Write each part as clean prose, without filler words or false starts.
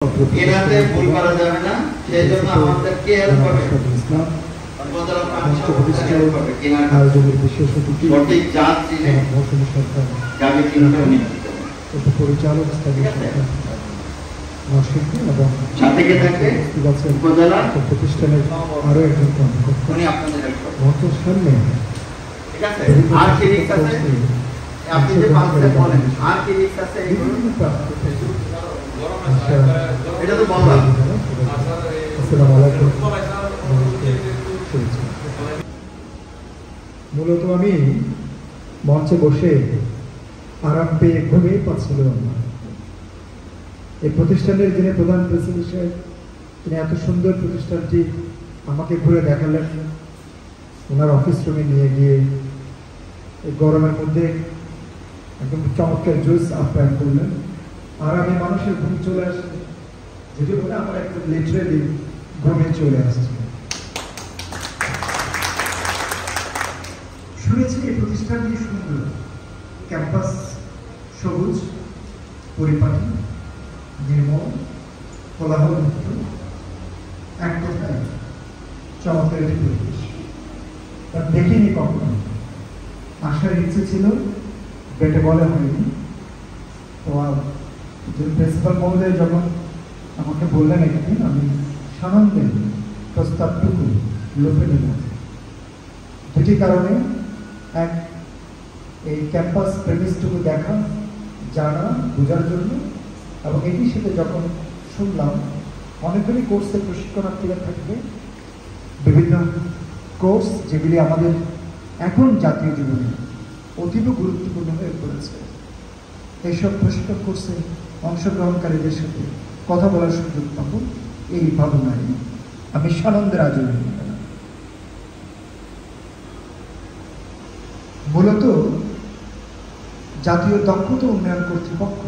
এনাতে ভুল করা যাবে না, সেই জন্য আমাদের কেয়ার করবে আয়োজনের বিশেষ অতিথি সঠিক জাত চিনে মৌসুমী সরকার যাবে কিভাবে পরিচালক স্থানীয় সরকার নরসিংদী এবং সাথে কে থাকবে উপজেলা প্রতিষ্ঠানের আরো একজন কর্মকর্তা উনি আপনাদের মঞ্চের সামনে ঠিক আছে। আর কি রিস্ক আছে আপনি যে পাঁচটা বলেন, আর কি রিস্ক আছে এটা তো বললাম। আসসালামু আলাইকুম। মূলত আমি মঞ্চে বসে আরাম পেয়ে ঘুমিয়ে পাচ্ছিলাম না। এই প্রতিষ্ঠানের যিনি প্রধান প্রেসিডেন্ট, তিনি এত সুন্দর প্রতিষ্ঠানটি আমাকে ঘুরে দেখালেন, ওনার অফিস রুমে নিয়ে গিয়ে এই গরমের মধ্যে একদম চমৎকার জুস আপ্যায়ন করলেন। আর আমি মানুষের ঘুম চলে আসছে, যেটি বলে আমার একদম লিটারেলি ঘুমে চলে আসছে। শুনেছি এই প্রতিষ্ঠানটি সুন্দর, ক্যাম্পাস সবুজ, পরিপাটি, নির্মল, কোলাহল মুক্ত, এক কথায় চমৎকার একটি পরিবেশ। তা দেখিনি কখনো, আসার ইচ্ছে ছিল, বেটে বলে হয়নি। তো প্রিন্সিপাল মহোদয় যখন আমাকে বললেন এখানে, আমি সানন্দে প্রস্তাবটুকু লোপে নিব। দুটি কারণে, এক, এই ক্যাম্পাস প্রেমিসটুকু দেখা, জানা, বোঝার জন্য, এবং এটির সাথে যখন শুনলাম অনেকগুলি কোর্সের প্রশিক্ষণার্থীরা থাকবে, বিভিন্ন কোর্স যেগুলি আমাদের এখন জাতীয় জীবনে অতীব গুরুত্বপূর্ণ হয়ে পড়েছে, এইসব প্রশিক্ষণ কোর্সে অংশগ্রহণকারীদের সাথে কথা বলার সুযোগ পাবো, এই ভাবনায় আমি সানন্দের আজরে। মূলত জাতীয় দক্ষতা উন্নয়ন কর্তৃপক্ষ,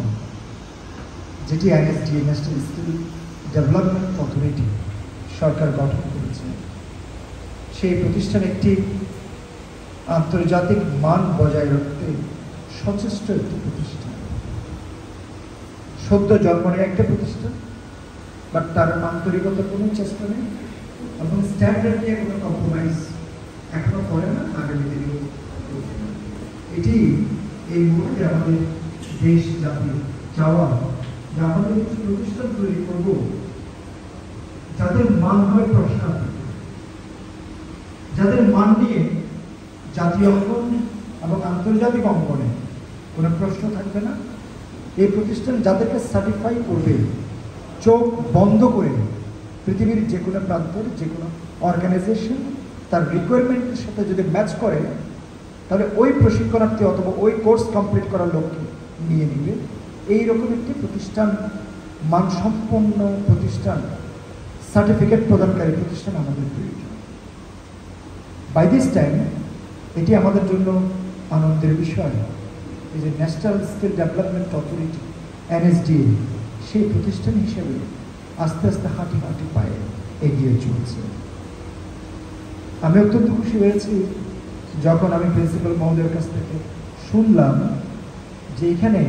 যেটি NSD, national skill development authority সরকার গঠন করেছে, সেই প্রতিষ্ঠান একটি আন্তর্জাতিক মান বজায় রাখতে সচেষ্ট একটি প্রতিষ্ঠান, সদ্য জন্ম নেয় একটা প্রতিষ্ঠান, বাট তার আন্তরিকতার কোনো চেষ্টা নেই এবং স্ট্যান্ডার্ড নিয়ে কোনো কম্প্রোমাইজ এখনো করে না, আগামী দিনেও করবে না। এটি এই মুহূর্তে আমাদের দেশ জাতি চাওয়া, যে আমাদের কিছু প্রতিষ্ঠান তৈরি করব যাদের মান হয় প্রশ্নাতীত, যাদের মান নিয়ে জাতীয় অঙ্গন এবং আন্তর্জাতিক অঙ্গনে কোনো প্রশ্ন থাকবে না। এই প্রতিষ্ঠান যাদেরকে সার্টিফাই করবে, চোখ বন্ধ করে পৃথিবীর যে কোনো প্রান্তের যে কোনো অর্গানাইজেশন তার রিকোয়ারমেন্টের সাথে যদি ম্যাচ করে, তাহলে ওই প্রশিক্ষণার্থী অথবা ওই কোর্স কমপ্লিট করার লোককে নিয়ে নিবে। এইরকম একটি প্রতিষ্ঠান, মানসম্পন্ন প্রতিষ্ঠান, সার্টিফিকেট প্রদানকারী প্রতিষ্ঠান আমাদের প্রয়োজন। বাই দিস টাইম এটি আমাদের জন্য আনন্দের বিষয়, এই যে national skill development authority NSDA, সেই প্রতিষ্ঠান হিসেবে আস্তে আস্তে হাঁটি হাঁটি পায়ে এগিয়ে চলছে। আমি অত্যন্ত খুশি হয়েছি যখন আমি প্রিন্সিপাল মহোদয়ের কাছ থেকে শুনলাম যে এখানে